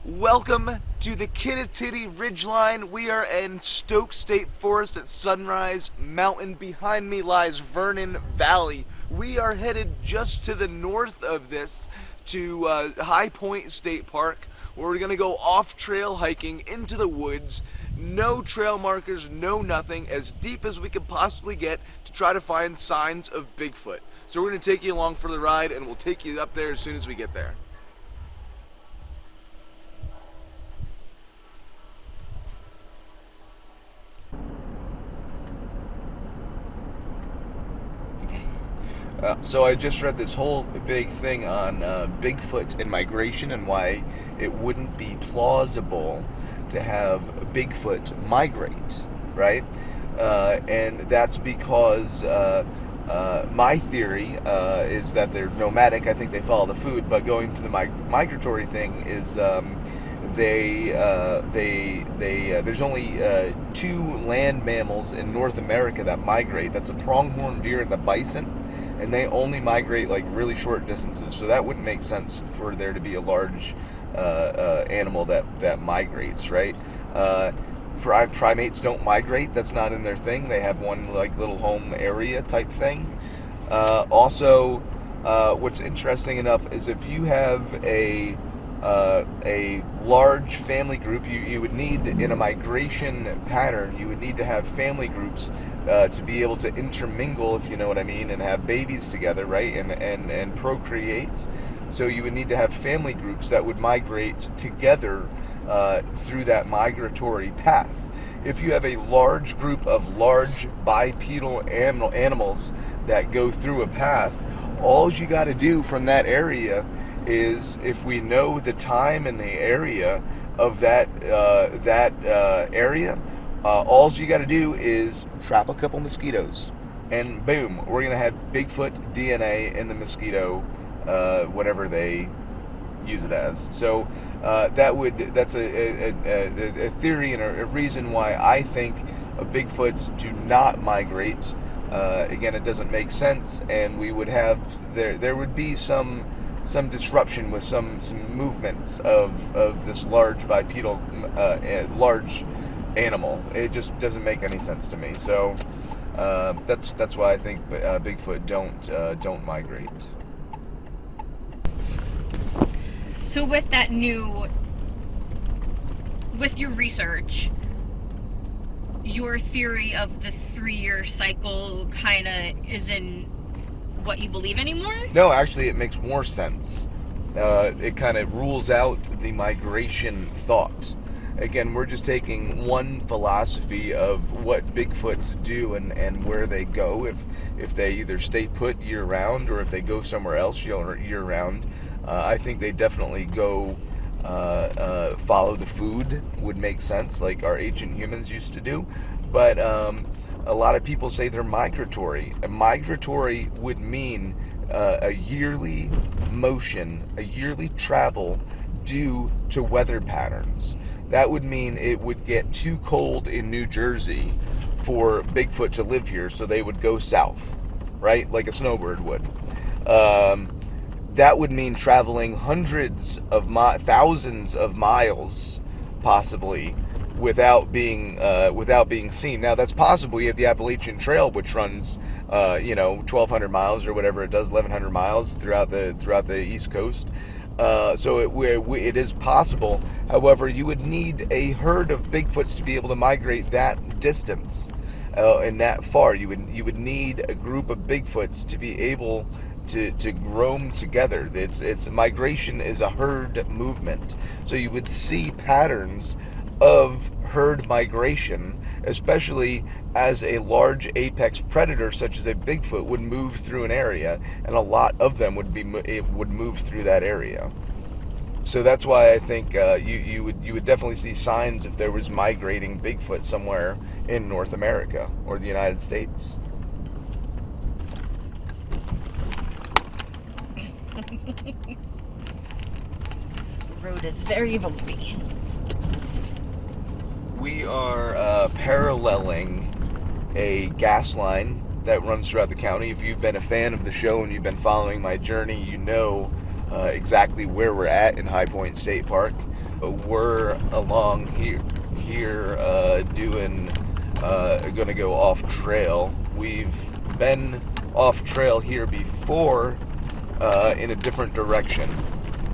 Welcome to the Kittatinny Ridgeline. We are in Stoke State Forest at Sunrise Mountain. Behind me lies Vernon Valley. We are headed just to the north of this to High Point State Park, where we're going to go off-trail hiking into the woods. No trail markers, no nothing, as deep as we could possibly get to try to find signs of Bigfoot. So we're going to take you along for the ride, and we'll take you up there as soon as we get there. So I just read this whole big thing on Bigfoot and migration and why it wouldn't be plausible to have Bigfoot migrate, right? And that's because my theory is that they're nomadic. I think they follow the food, but going to the migratory thing is there's only two land mammals in North America that migrate. That's a pronghorn deer and the bison. And they only migrate like really short distances, so that wouldn't make sense for there to be a large animal that migrates, right? Primates don't migrate. That's not in their thing. They have one like little home area type thing. Also, what's interesting enough is if you have a large family group, you would need, in a migration pattern, you would need to have family groups to be able to intermingle, if you know what I mean, and have babies together, right, and procreate. So you would need to have family groups that would migrate together through that migratory path. If you have a large group of large bipedal animals that go through a path, all you got to do from that area is, if we know the time and the area of that area, all you got to do is trap a couple mosquitoes, and boom, we're gonna have Bigfoot DNA in the mosquito, whatever they use it as. So that's a theory and a reason why I think Bigfoots do not migrate. Again, it doesn't make sense, and we would have there would be some disruption with some movements of this large bipedal large animal. It just doesn't make any sense to me. So that's why I think Bigfoot don't migrate. So with your research, your theory of the 3-year cycle kind of isn't what you believe anymore? No, actually, it makes more sense. It kind of rules out the migration thought. Again, we're just taking one philosophy of what Bigfoots do and where they go, if they either stay put year-round or if they go somewhere else year-round. I think they definitely go follow the food, would make sense, like our ancient humans used to do. But a lot of people say they're migratory. A migratory would mean a yearly motion, a yearly travel due to weather patterns. That would mean it would get too cold in New Jersey for Bigfoot to live here, so they would go south, right? Like a snowbird would. That would mean traveling thousands of miles, possibly, without being seen. Now that's possible. You have the Appalachian Trail, which runs 1,200 miles or whatever it does, 1,100 miles throughout the East Coast. So it is possible. However, you would need a herd of Bigfoots to be able to migrate that distance and that far. You would need a group of Bigfoots to be able to roam together. It's migration is a herd movement. So you would see patterns of herd migration, especially as a large apex predator such as a Bigfoot would move through an area, and a lot of them would move through that area. So that's why I think you would definitely see signs if there was migrating Bigfoot somewhere in North America or the United States. The road is very bumpy. We are paralleling a gas line that runs throughout the county. If you've been a fan of the show and you've been following my journey, you know exactly where we're at in High Point State Park. We're along here doing gonna go off trail. We've been off trail here before in a different direction.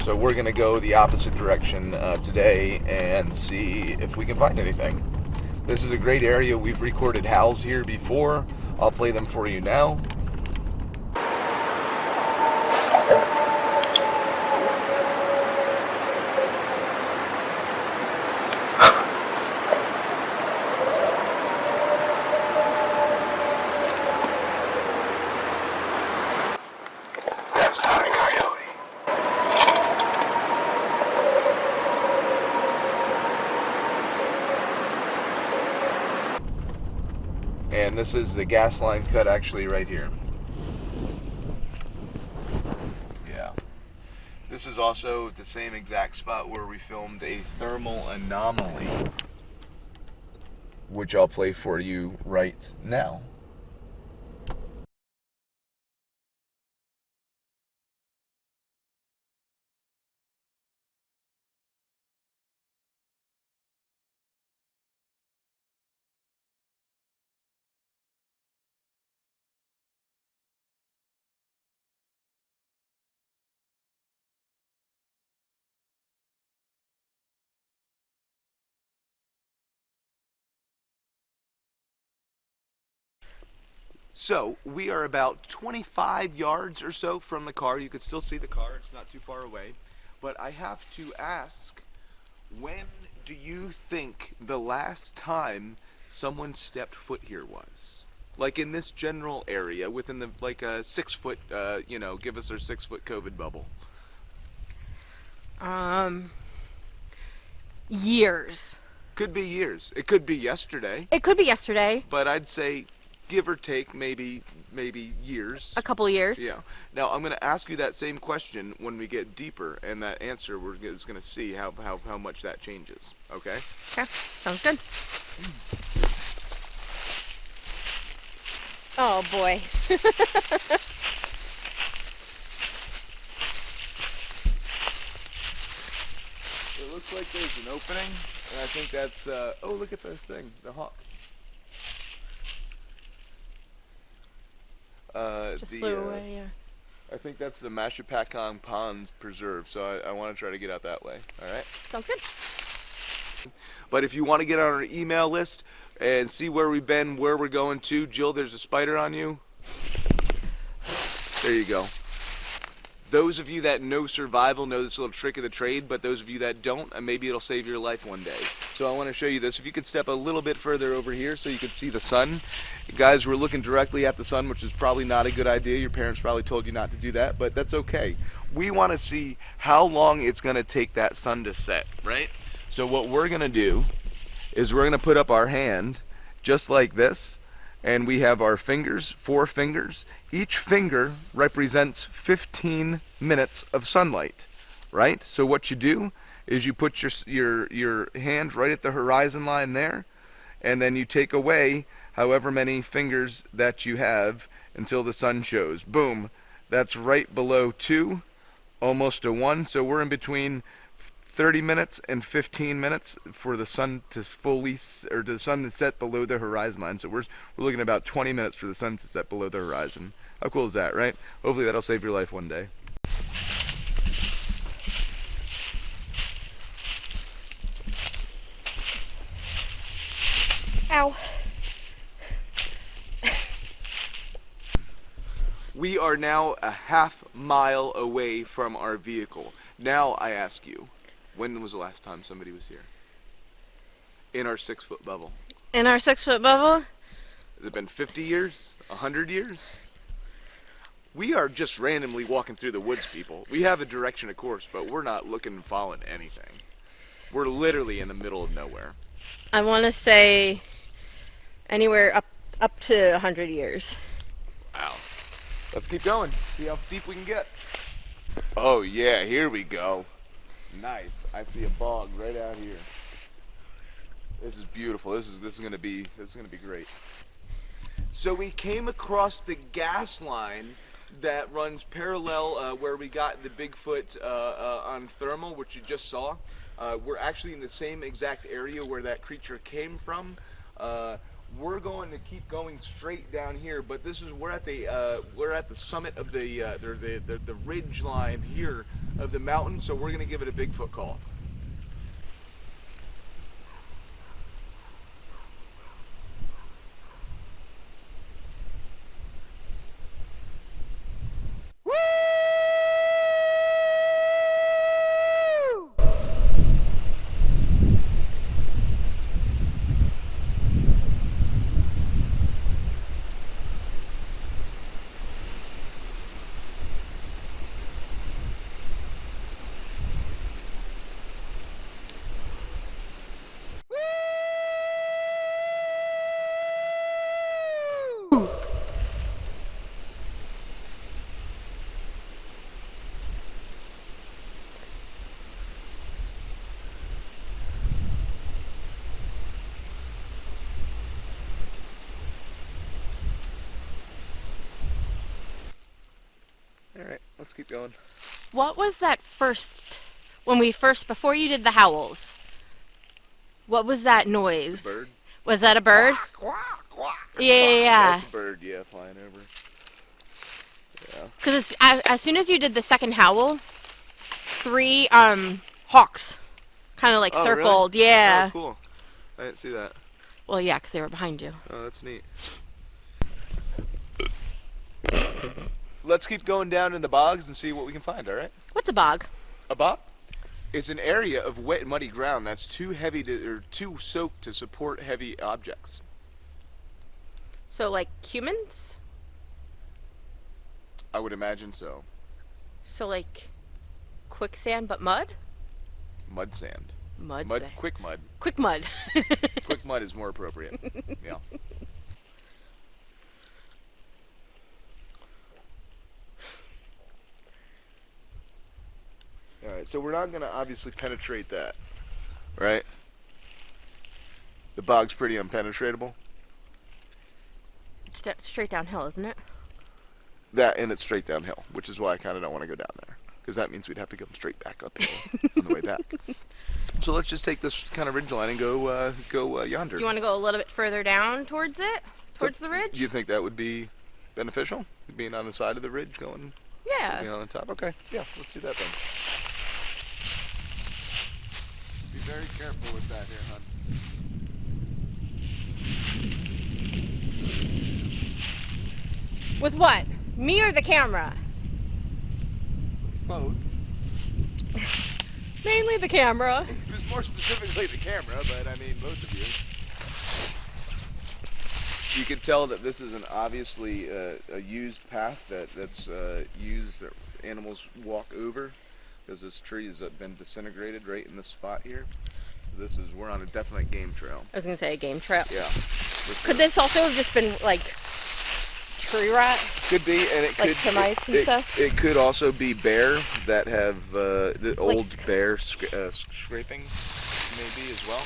So we're gonna go the opposite direction today and see if we can find anything. This is a great area. We've recorded howls here before. I'll play them for you now. That's not a coyote. And this is the gas line cut actually right here. Yeah. This is also the same exact spot where we filmed a thermal anomaly, which I'll play for you right now. So we are about 25 yards or so from the car. You can still see the car, it's not too far away. But I have to ask, when do you think the last time someone stepped foot here was? Like in this general area, within the, like a 6 foot, give us our 6 foot COVID bubble. Years. Could be years. It could be yesterday. It could be yesterday. But I'd say, give or take, maybe years. A couple years. Yeah. Now I'm going to ask you that same question when we get deeper, and that answer we're just going to see how much that changes. Okay. Okay. Sounds good. Oh boy. It looks like there's an opening, and I think that's. Oh, look at this thing, the hawk. Just flew away, yeah. I think that's the Mashapakong Ponds Preserve, so I want to try to get out that way. All right. Sounds good. But if you want to get on our email list and see where we've been, where we're going to, Jill, there's a spider on you. There you go. Those of you that know survival know this little trick of the trade, but those of you that don't, maybe it'll save your life one day. So I want to show you this. If you could step a little bit further over here so you can see the sun. Guys, we're looking directly at the sun, which is probably not a good idea. Your parents probably told you not to do that, but that's okay. We want to see how long it's going to take that sun to set, right? So what we're going to do is we're going to put up our hand just like this, and we have our fingers, 4 fingers. Each finger represents 15 minutes of sunlight, right? So what you do is you put your hand right at the horizon line there, and then you take away however many fingers that you have until the sun shows. Boom. That's right below 2, almost a 1. So we're in between 30 minutes and 15 minutes for the sun to the sun to set below the horizon line. So we're looking at about 20 minutes for the sun to set below the horizon. How cool is that, right? Hopefully that'll save your life one day. Ow. We are now a half mile away from our vehicle. Now I ask you, when was the last time somebody was here? In our 6 foot bubble. In our 6 foot bubble? Has it been 50 years? 100 years? We are just randomly walking through the woods, people. We have a direction, of course, but we're not looking and following anything. We're literally in the middle of nowhere. I want to say anywhere up to 100 years. Wow. Let's keep going. See how deep we can get. Oh yeah, here we go. Nice. I see a bog right out here. This is beautiful. This is gonna be great. So we came across the gas line that runs parallel where we got the Bigfoot on thermal, which you just saw. We're actually in the same exact area where that creature came from. We're going to keep going straight down here, but this is we're at the summit of the ridge line here of the mountain, so we're gonna give it a Bigfoot call. Alright, let's keep going. What was that first, before you did the howls, what was that noise? Bird? Was that a bird? Quack, quack, Yeah. That's a bird, yeah, flying over. Yeah. Because as soon as you did the second howl, 3 hawks kind of like circled. Really? Yeah. Oh, cool. I didn't see that. Well, yeah, because they were behind you. Oh, that's neat. Let's keep going down in the bogs and see what we can find, alright? What's a bog? A bog is an area of wet and muddy ground that's too too soaked to support heavy objects. So, like humans? I would imagine so. So, like quicksand but mud? Mud sand. Mud. Quick mud. Quick mud. Quick mud is more appropriate. Yeah. Alright, so we're not going to obviously penetrate that, right? The bog's pretty unpenetratable. Straight downhill, isn't it? That, and it's straight downhill, which is why I kind of don't want to go down there. Because that means we'd have to go straight back uphill on the way back. So let's just take this kind of ridge line and go yonder. Do you want to go a little bit further down towards it? Towards the ridge? Do you think that would be beneficial? Being on the side of the ridge going? Yeah. Being on the top? Okay, yeah, let's do that then. Be very careful with that here, hon. With what? Me or the camera? Both. Mainly the camera. It was more specifically the camera, but I mean both of you. You can tell that this is an obviously a used path that's used that animals walk over, because this tree has been disintegrated right in this spot here. So we're on a definite game trail. I was gonna say a game trail. Yeah. Could this also have just been like tree rot? Could be, and it like could termites and stuff? It could also be bear that have the old Like bear scraping, maybe as well.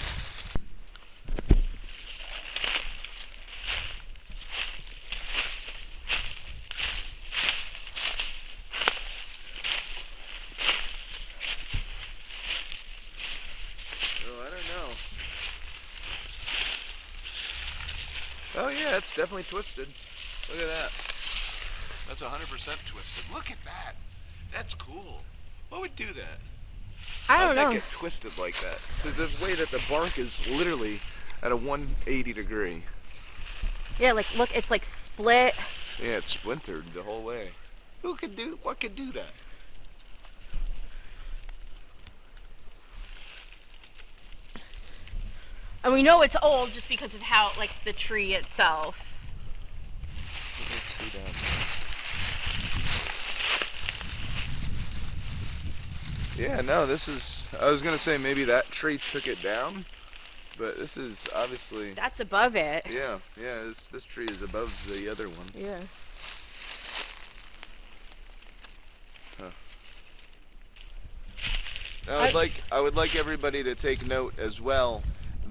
Oh, I don't know. Oh yeah, it's definitely twisted. Look at that. That's 100% twisted. Look at that. That's cool. What would do that? I don't How'd that know. get twisted like that? So the way that the bark is literally at a 180 degree. Yeah, like look, it's like split. Yeah, it's splintered the whole way. What could do that? And we know it's old just because of how, like, the tree itself. Let's see that. Yeah, no, this is, I was going to say maybe that tree took it down, but this is obviously... That's above it. Yeah, this tree is above the other one. Yeah. Huh. Now, I would like everybody to take note as well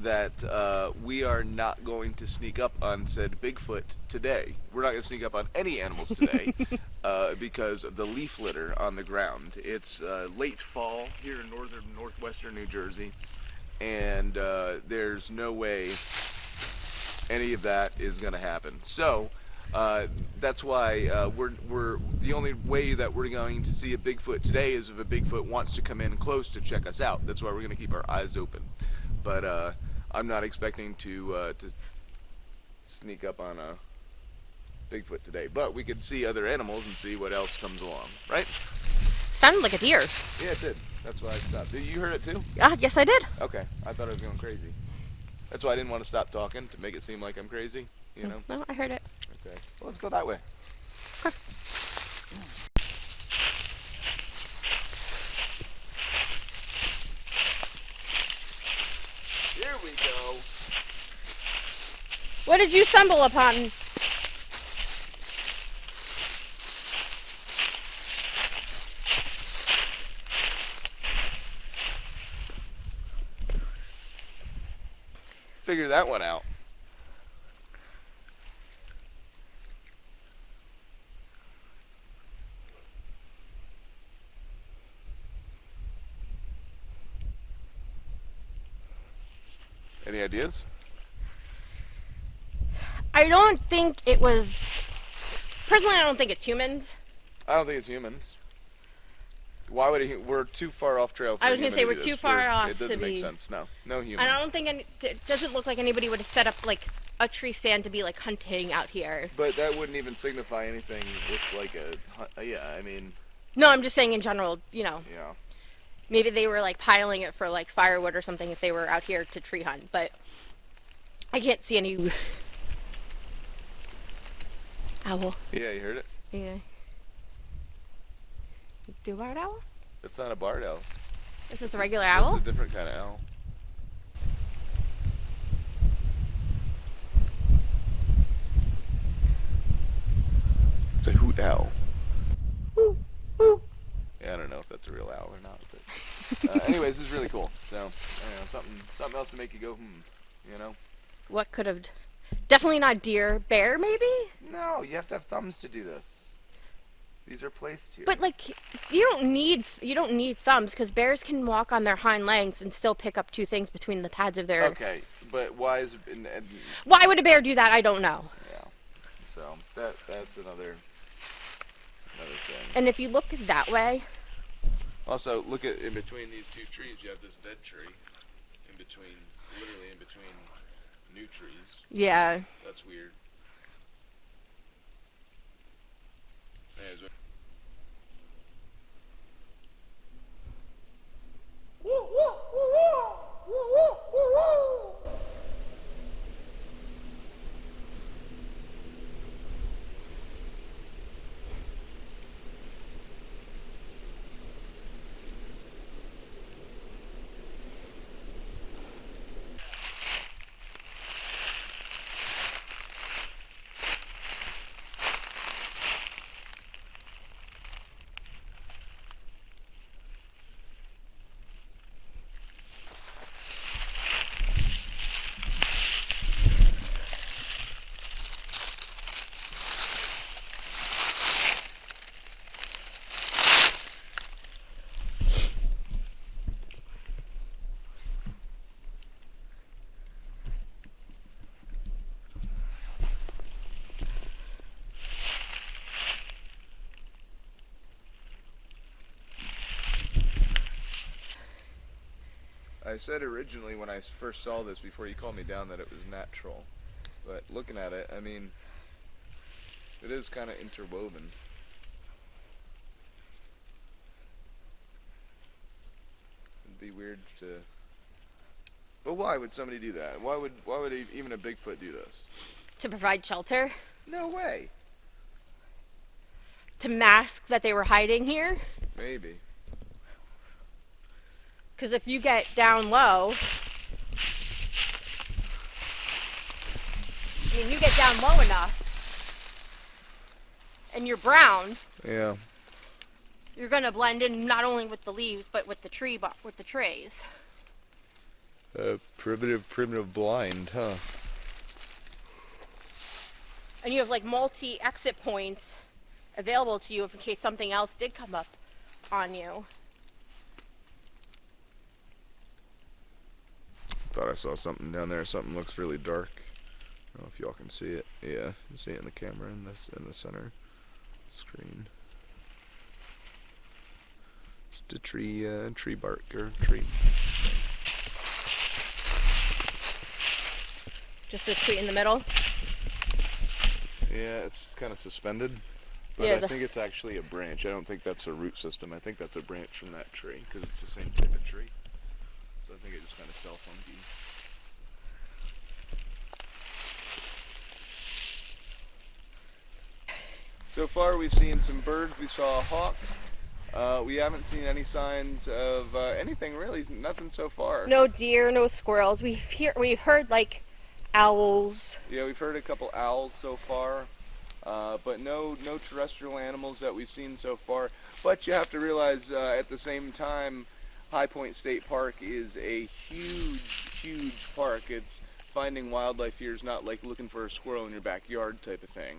that we are not going to sneak up on said Bigfoot today. We're not going to sneak up on any animals today because of the leaf litter on the ground. It's late fall here in northwestern New Jersey, and there's no way any of that is going to happen. So that's why we're the only way that we're going to see a Bigfoot today is if a Bigfoot wants to come in close to check us out. That's why we're going to keep our eyes open. But I'm not expecting to sneak up on a Bigfoot today. But we could see other animals and see what else comes along, right? Sounded like a deer. Yeah, it did. That's why I stopped. You heard it too? Yes, I did. Okay, I thought I was going crazy. That's why I didn't want to stop talking, to make it seem like I'm crazy, you know? No, I heard it. Okay, well, let's go that way. Okay. Here we go. What did you stumble upon? Figure that one out. Any ideas? I don't think it was... Personally, I don't think it's humans. I don't think it's humans. Why would we're too far off trail for I was going to say, human we're do too this. far off It to doesn't make be... sense. No human. And I don't think it doesn't look like anybody would have set up like a tree stand to be like hunting out here. But that wouldn't even signify anything with like I mean. No, I'm just saying in general, you know. Yeah. Maybe they were like piling it for like firewood or something if they were out here to tree hunt, but I can't see any owl. Yeah, you heard it? Yeah. Do a barred owl? It's not a barred owl. It's just a regular owl? It's a different kind of owl. It's a hoot owl. Woo, woo. Yeah, I don't know if that's a real owl or not, but anyways, this is really cool. So, I don't know, something else to make you go, you know? What could have... Definitely not deer. Bear, maybe? No, you have to have thumbs to do this. These are placed here. But like, you don't need thumbs because bears can walk on their hind legs and still pick up two things between the pads of their... Okay, but why is... Why would a bear do that? I don't know. Yeah, so that's another thing. And if you look that way... Also, look at in between these two trees, you have this dead tree. Literally in between new trees. Yeah. That's weird. Anyways, I said originally when I first saw this before you called me down that it was natural, but looking at it, I mean, it is kind of interwoven. It'd be weird to... But why would somebody do that? Why would even a Bigfoot do this? To provide shelter? No way. To mask that they were hiding here? Maybe. Because if you get down low, I mean, you get down low enough, and you're brown. Yeah. You're gonna blend in not only with the leaves, but with the tree, with the trees. Primitive blind, huh? And you have like multi exit points available to you if in case something else did come up on you. Thought I saw something down there. Something looks really dark. I don't know if y'all can see it. Yeah, you see it in the camera in the center screen. Just a tree bark or tree. Just the tree in the middle. Yeah, it's kind of suspended, but Yeah, I think it's actually a branch. I don't think that's a root system. I think that's a branch from that tree because it's the same type of tree. So I think it just kind of fell funky. So far we've seen some birds. We saw a hawk. We haven't seen any signs of anything really. Nothing so far. No deer, no squirrels. We've heard like owls. Yeah, we've heard a couple owls so far, but no terrestrial animals that we've seen so far. But you have to realize at the same time, High Point State Park is a huge park. It's finding wildlife here is not like looking for a squirrel in your backyard type of thing.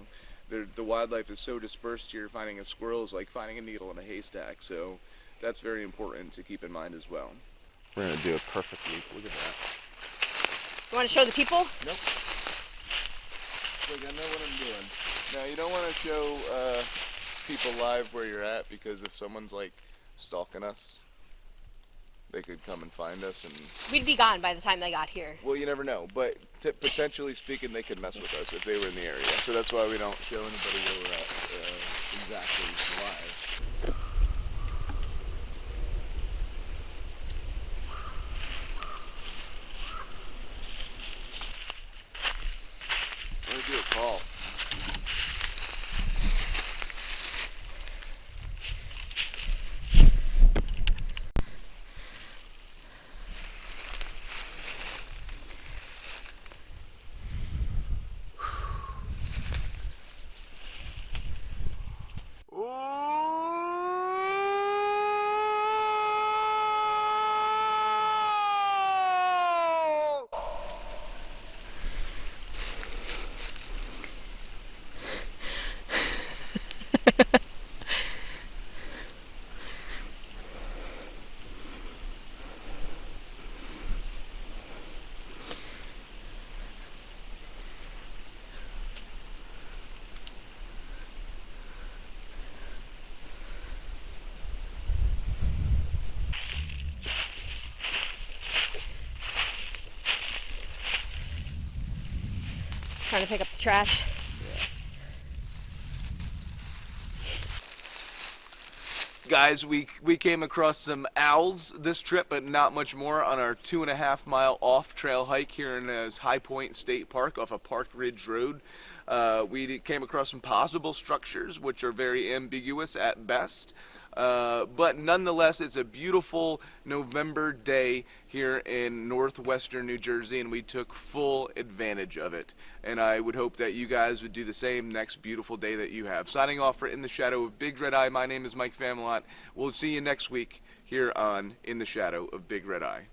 The wildlife is so dispersed here, finding a squirrel is like finding a needle in a haystack. So that's very important to keep in mind as well. We're going to do a perfect loop. Look at that. You want to show the people? Nope. Look, I know what I'm doing. Now, you don't want to show people live where you're at because if someone's like stalking us, they could come and find us and... We'd be gone by the time they got here. Well, you never know, but potentially speaking, they could mess with us if they were in the area. So that's why we don't show anybody where we're at exactly live. I'm gonna do a call. Trying to pick up the trash. Guys, we came across some owls this trip, but not much more on our 2.5 mile off trail hike here in High Point State Park off of Park Ridge Road. We came across some possible structures, which are very ambiguous at best. But nonetheless, it's a beautiful November day here in northwestern New Jersey, and we took full advantage of it. And I would hope that you guys would do the same next beautiful day that you have. Signing off for In the Shadow of Big Red Eye, my name is Mike Familott. We'll see you next week here on In the Shadow of Big Red Eye.